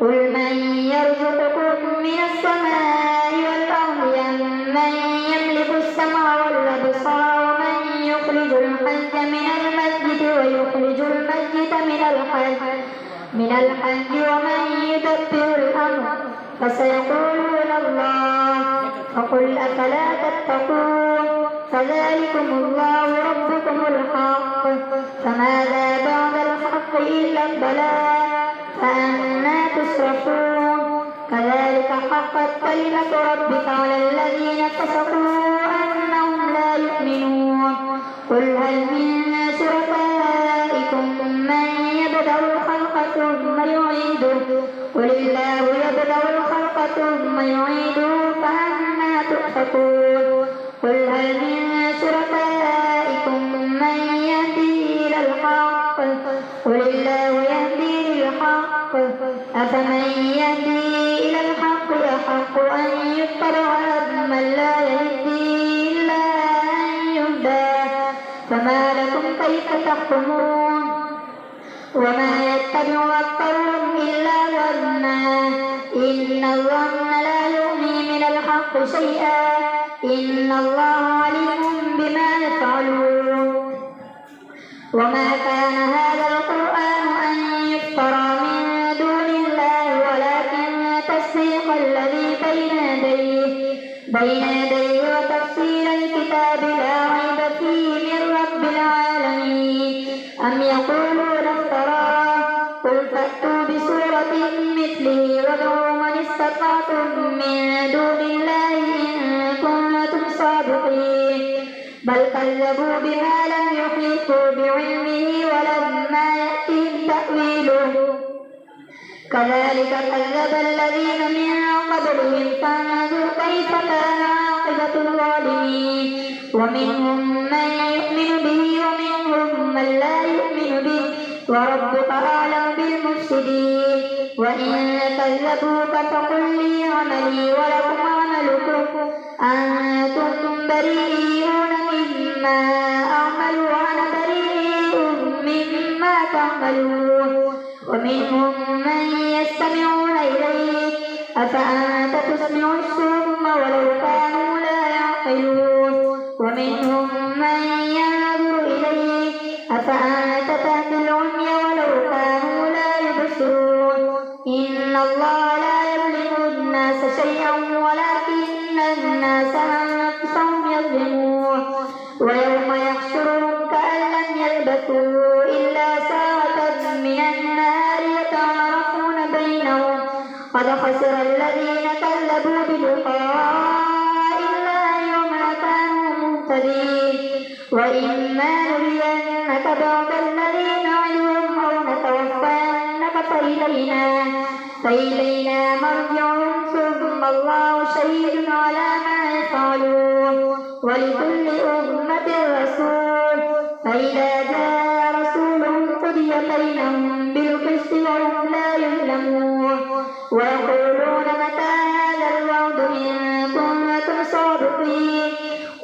قل من يرزقكم من السماء والأرض أمن يملك السمع والأبصار ومن يخرج الحي من الميت ويخرج الميت من الحي ومن يدبر الأمر فسيقولون الله فقل أفلا تتقون فذلكم الله ربكم الحق فماذا بعد الحق إلا الضلال فأنى تصرفون كذلك حقت كلمة ربك على الذين فسقوا أنهم لا يؤمنون قل هل من شركائكم من يبدأ الخلق ثم يعيده قل الله يبدأ الخلق ثم يعيده فأنى تؤفكون قل هل من شركائكم من يهدي إلى الحق قل الله يهدي للحق أفمن يهدي إلى الحق أحق أن يتبع أمن لا يهدي إلا أن يهدى فما لكم كيف تحكمون وما يتبع أكثرهم إلا ظنا إن الظن لا يغني من الحق شيئا إن الله عليم بما يفعلون وما كان هذا القرآن أن يفترى من دون الله ولكن تصديق الذي بين يديه وتفسير الكتاب لا ريب فيه من رب العالمين أم يقولون افتراه قل فأتوا بسورة مثله وادعوا من استطعتم من دون الله إن كنتم صادقين بل كذبوا بما لم يحيطوا بعلمه ولما يأتهم تأويله كذلك كذب الذين من قبلهم فانظر كيف كان عاقبة الظالمين ومنهم من يؤمن به ومنهم من لا يؤمن به وربك أعلم بالمفسدين وإن كذبوك فقل لي عملي ولكم عملكم أنتم بريئون مما أعمل وأنا بريء مما تعملون ومنهم من يستمعون إليك أفأنت تسمع الصم ولو كانوا لا يعقلون ومنهم من ينظر إليك أفأنت تهدي العمي ولو كانوا لا يبصرون إن الله لا يظلم الناس شيئا ولكن الناس أنفسهم يظلمون ويوم يحشرهم كأن لم يلبثوا إلا ساعة من النهار يتعارفون بينهم قد خسر الذين كذبوا بلقاء الله وما كانوا مهتدين وإما نرينك بعض الذين نعدهم أو نتوفينك فإلينا مرجعهم ثم الله شهيد على ما يفعلون ولكل أمة رسول فإذا جاء رسولهم قضي بينهم بالقسط وهم لا يظلمون ويقولون متى هذا الوعد إن كنتم صادقين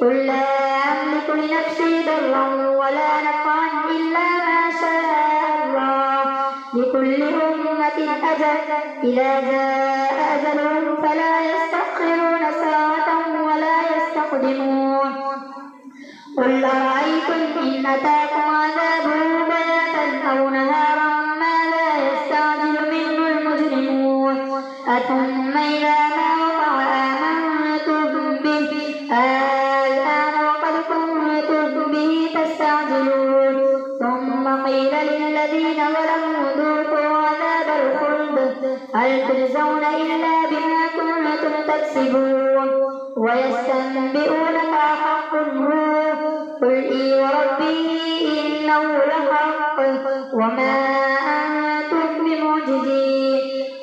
قل لا أملك لنفسي ضرا ولا نفعا إلا ما شاء الله لكل أمة أجل إذا جاء أجلهم فلا يستأخرون ساعة ولا يستقدمون قل أرأيتم إن أتاكم عذابه بياتا أو نهارا ماذا يستعجل منه المجرمون أثم إذا ما وقع آمنتم به الآن وقد كنتم به تستعجلون ثم قيل للذين ظلموا ذوقوا عذاب الخلد هل تجزون إلا بما كنتم تكسبون ويستنبئونك أحق هو قل إي وربي إنه لحق وما أنتم بمعجزين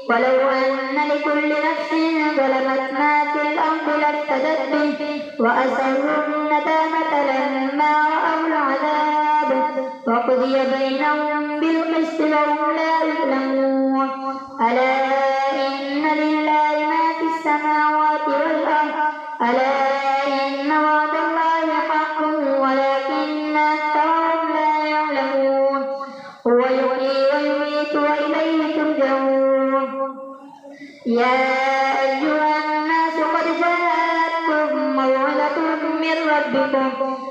ولو أن لكل نفس ظلمت ما في الأرض لافتدت به وأسروا الندامة لما رأوا العذاب وقضي بينهم بالقسط وهم لا يظلمون ألا إن لله ما في السماوات والأرض ألا إن وعد الله حق ولكن أكثرهم لا يعلمون هو يحيي ويميت وإليه ترجعون يا أيها الناس قد جاءتكم موعظة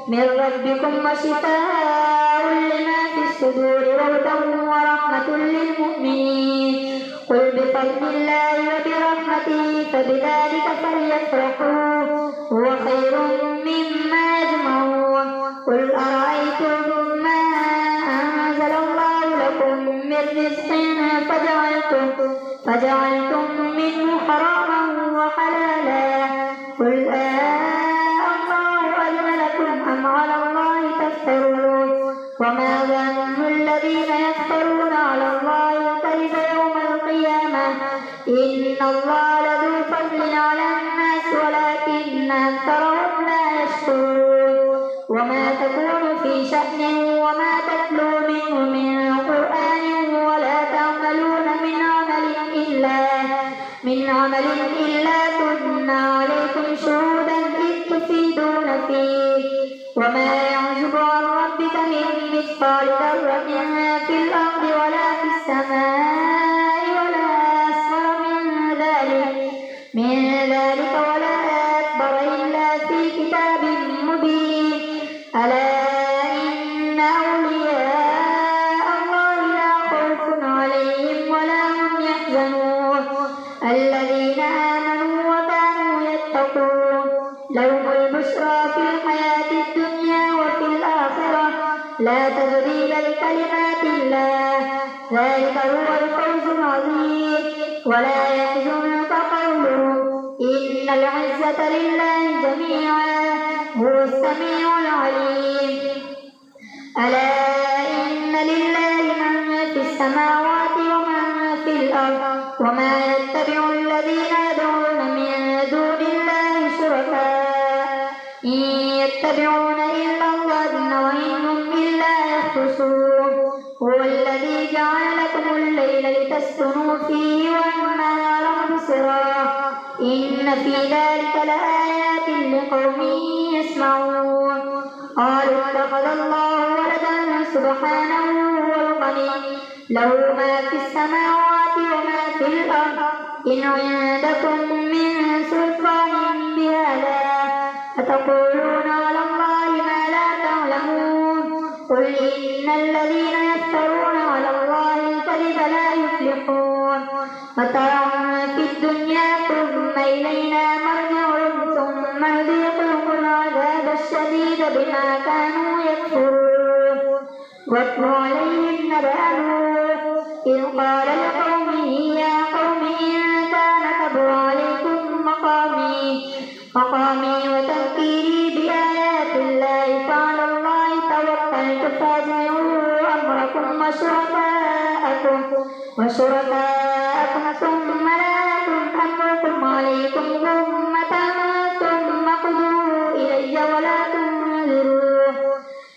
من ربكم وشفاء لما في الصدور وهدى ورحمة للمؤمنين قل بفضل الله وبرحمته فبذلك فليفرحوا هو خير مما يجمعون قل أرأيتم ما أنزل الله لكم من رزق فجعلتم منه حراما وحلالا قل الله أذن لكم أم على الله تفترون وما ظن الذين يفترون على الله الكذب يوم القيامة إن الله لذو فضل على الناس ولكن أكثرهم لا يشكرون وما تكون في شأن وما تتلو منه من قرآن ولا تعملون من عمل إلا كنا عليكم شهودا إذ تفيدون فيه وما يعزب عن ربك من مثقال ذرة في الأرض ولا في السماء ولا أصغر من ذلك ولا أكبر إلا في كتاب مبين ألا إن أولياء الله لا خوف عليهم ولا هم يحزنون الذين آمنوا وكانوا يتقون لهم البشرى في الحياة الدنيا وفي الآخرة لا تبديل لكلمات الله ذلك هو الفوز العظيم ولا يحزنك قولهم إن العزة لله جميعا هو السميع العليم ألا إن لله من في السماوات ومن في الأرض وما يتبع الذين يدعون من دون الله شركاء إن يتبعون إلا الظن وإن هم إلا يخرصون هو الذي جعل لكم الليل لتسكنوا فيه والنهار مبصرا إن في ذلك لآيات لقوم يسمعون قالوا اتخذ الله ولدا سبحانه هو الغني له ما في السماوات وما في الأرض إن عندكم من سلطان بهذا أتقولون على الله ما لا تعلمون قل إن الذين يفترون على الله الكذب لا يفلحون متاع في الدنيا ثم إلينا مرجعهم ثم نذيقهم العذاب الشديد بما كانوا يكفرون واتل عليهم نبأ نوح إذ قال لقومه يا قوم إن كان كبر عليكم مقامي وتذكيري بآيات الله فعلى الله توكلت فاجمعوا أمركم وشركاءكم ثم لا يكن أمركم عليكم غمة ثم قضوا إلي ولا تنظرون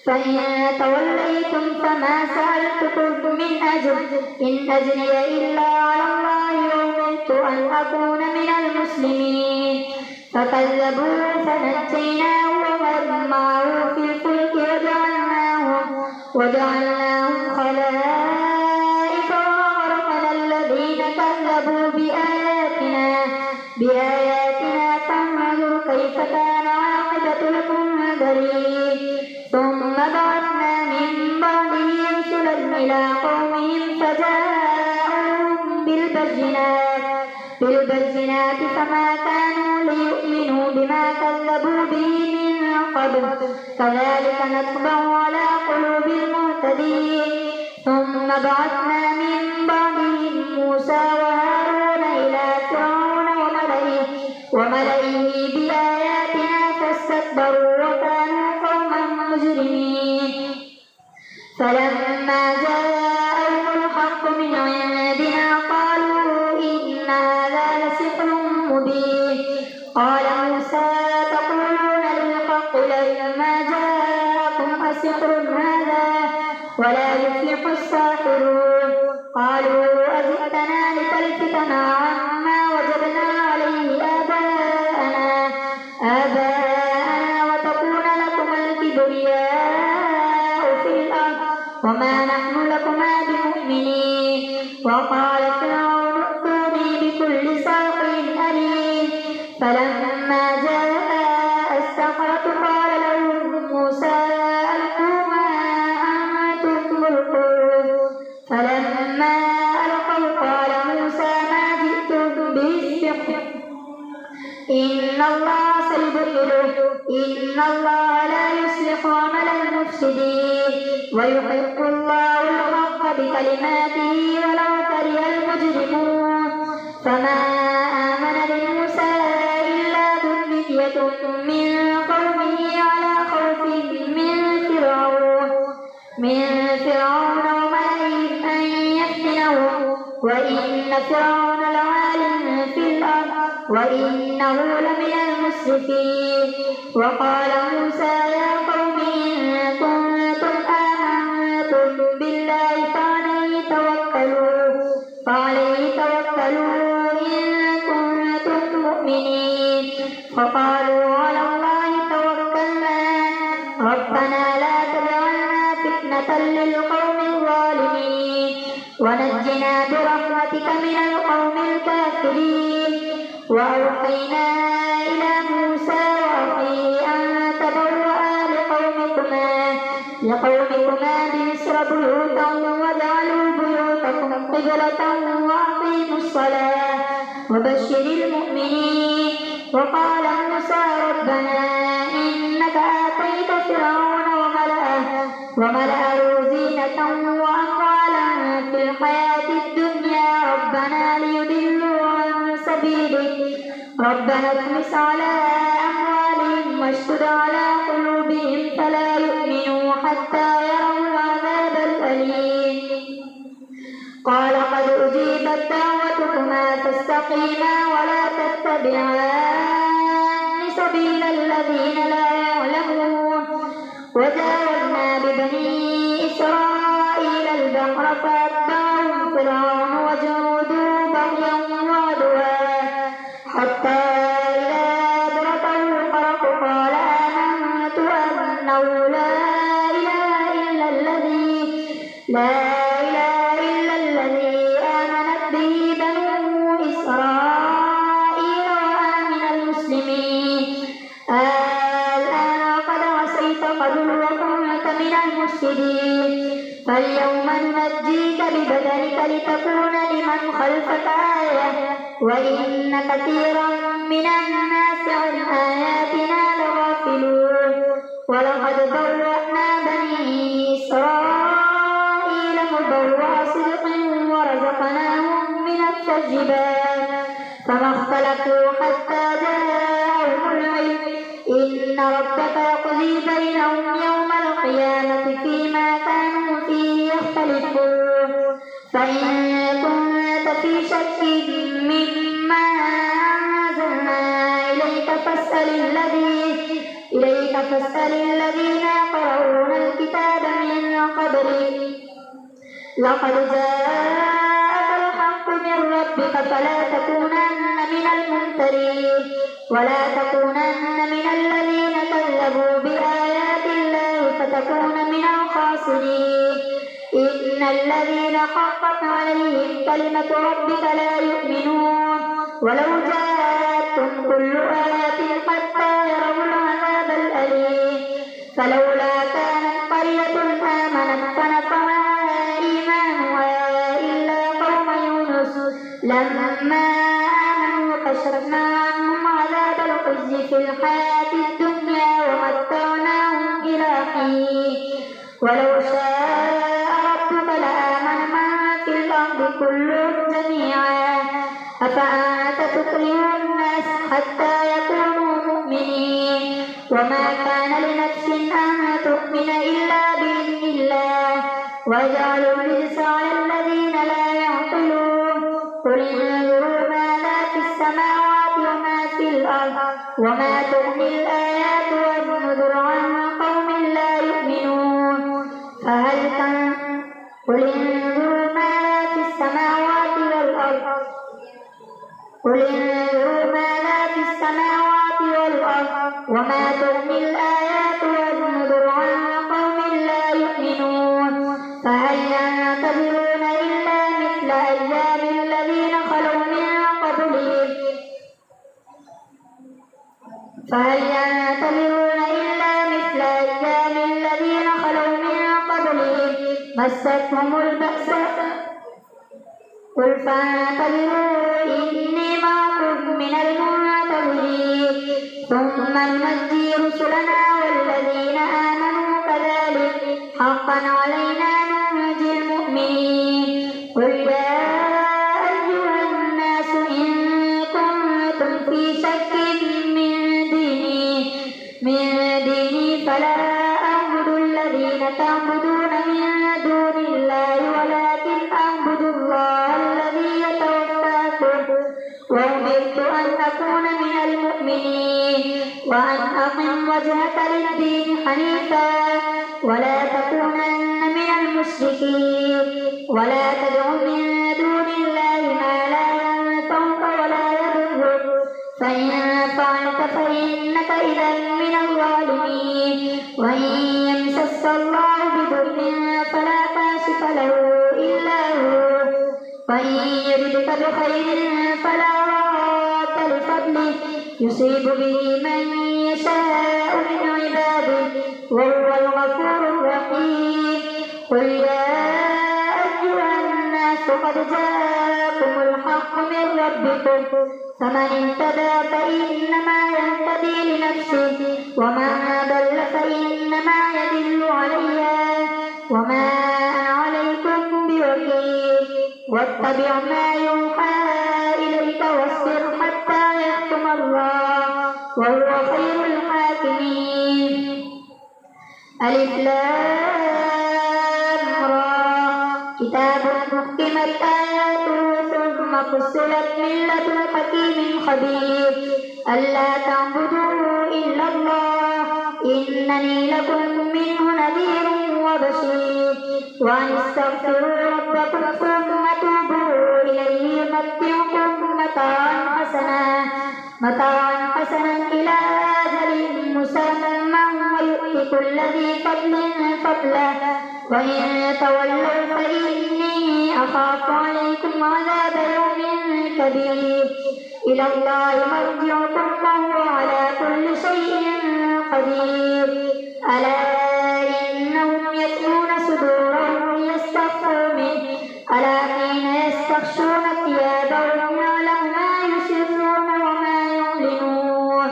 فإن توليتم فما سألتكم من أجر إن أجري إلا على الله وأمرت أن أكون من المسلمين فكذبوه فنجيناه ومن معه في الفلك وجعلناهم خلائف وأغرقنا الذين كذبوا بآياتنا فانظر كيف كان عاقبة المنذرين ثم بعثنا من بعده رسلا إلى قومهم فجاءوهم بالبينات فما كانوا ليؤمنوا بما كذبوا به من قبل كذلك نطبع على قلوب المعتدين ثم بعثنا من بعدهم موسى وهارون إلى فرعون وملئه بآياتنا فاستكبروا وكانوا قوما مجرمين فلما جاءهم الحق من عندنا قالوا إن هذا لسحر مبين قال موسى تقولون للحق لما جاءكم أسحر هذا ولا يفلح الساحرون قالوا أجئتنا لتلفتنا عما وجدنا عليه آباءنا وتكون لكم الكبرياء في الأرض وما نحن لكما بمؤمنين وقال فرعون ائتوني كل ساحر أليم. فلما جاء السحرة قال لهم موسى ألقوا ما أنتم ملقون. فلما ألقوا قال موسى ما جئتم به السحر إن الله سيبطله إن الله لا يصلح عمل المفسدين ويحق الله الحق بكلماته ولو كره المجرمون. فما آمن لموسى إلا ذرية من قومه على خوف من فرعون وملئهم أن يفتنهم وإن فرعون لعال في الأرض وإنه لمن المسرفين. وقال موسى يا قوم إن كنتم آمنتم بالله فعليه توكلوا إن كنتم مؤمنين. فقالوا على الله توكلنا ربنا لا تجعلنا فتنة للقوم الظالمين ونجنا برحمتك من القوم الكافرين. وأوحينا إلى موسى وأخيه أن تبوأ لقومكما بمصر بيوتا واجعلوا بيوتكم قبلة وأقيموا الصلاة وبشر المؤمنين. وقال موسى ربنا إنك آتيت فرعون وملأه زينة وأموالا في الحياة الدنيا ربنا ليضلوا عن سبيلك ربنا اطمس على أموالهم واشدد على قلوبهم فلا يؤمنوا حتى يروا العذاب الأليم. قال قد أجيبت دعوتكما فاستقيما ولا تتبعان سبيل الذين لا يعلمون. وجاوزنا ببني إسرائيل البحر فأتبعهم فرعون وجنوده بغيا وعدوا حتى إذا أدركه الغرق قال آمنت أنه لا إله إلا الذي آمنت به بنو إسرائيل وأنا من المسلمين. الآن قد عصيت قبل وكنت من المفسدين. فاليوم ننجيك ببدنك لتكون لمن خلفك آية وإن كثيرا من الناس عن آياتنا لغافلون. ولقد بوأنا بني إسرائيل مبوأ صدق ورزقناهم من الطيبات فما اختلفوا حتى جاءهم العلم إن ربك يقضي بينهم يوم القيامة فيما كانوا فيه يختلفون. فإن كنت في شك مما أنزلنا إليك فاسأل الذين يقرؤون الكتاب من قبلك لقد جاءك الحق من ربك فلا تكونن من الممترين ولا تكونن من الذين كذبوا بآيات الله فتكون من الخاسرين. إن الذين حقت عليهم كلمة ربك لا يؤمنون ولو جاءتهم كل آية حتى يروا العذاب الأليم. فلولا كانت قرية آمنت فنفعها إيمانها إلا قوم يونس لما آمنوا كشفنا عنهم عذاب الخزي في الحياة الدنيا ومتعناهم إلى حين. ولو شاء ربك لآمن من في الأرض كلهم جميعا أفأنت تكره الناس حتى يكونوا مؤمنين. وما كان لنفس أن تؤمن إلا بإذن الله ويجعلوا الرجس على الذين لا يعقلون. قل انظروا ماذا في السماوات وما في الأرض وما تغني الآيات والنذر عن قوم لا يؤمنون. قل انظروا ماذا في السماوات والأرض وما تغني الآيات والنذر عن قوم لا يؤمنون. فهل ينتظرون إلا مثل أيام الذين خلوا من قبلهم فهل ينتظرون إلا مثل أيام الذين خلوا من قبلهم مستهم البأساء قل فانتظروا إني معكم من المنتظرين ثم ننجي رسلنا والذين آمنوا كذلك حقا علينا ننجي المؤمنين قل يا أيها الناس إن كنتم في شك من ديني فلا أعبد الذين تعبدون من دون الله ولكن أعبد الله الذي يتوفاكم وأمرت أن أكون من المؤمنين وأن أقم وجهك للدين حنيفا ولا تكونن من المشركين ولا تدع من دون الله ما لا ينفعك ولا يضرك فإن فعلت فإنك إذا من الظالمين وإن يمسسك الله بضر فلا كاشف له إلا هو وإن يردك بخير فلا راد لفضله يصيب به من يشاء من عباده وهو الغفور الرحيم قل يا أيها الناس قد جاءكم الحق من ربكم فمن اهتدى فإنما يهتدي لنفسه ومن ضل فإنما يضل عليها وما أنا عليكم بوكيل واتبع ما يوحى إليك واصبر حتى يحكم الله وهو خير الحاكمين ألف لام را كتاب محكمت آياته ثم فصلت من لدن حكيم خبير ألا تعبدوا إلا الله إنني لكم منه نذير وبشير وأن استغفروا ربكم ثم توبوا إليه يمتعكم متاعا حسنا إلى أجل مسمى ويؤتي كل ذي فضل فضله وإن تولوا فإني أخاف عليكم عذاب يوم كبير إلى الله مرجعكم وهو على كل شيء قدير ألا إنهم يثنون صدورهم ليستخفوا منه ألا حين يستغشون ثيابهم يعلم ما يسرون وما يعلنون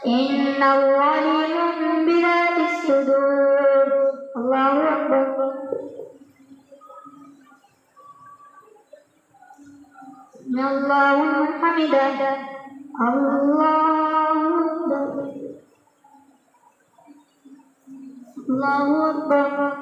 إنه عليم بذات الصدور الله أكبر سمع الله لمن حمده الله أكبر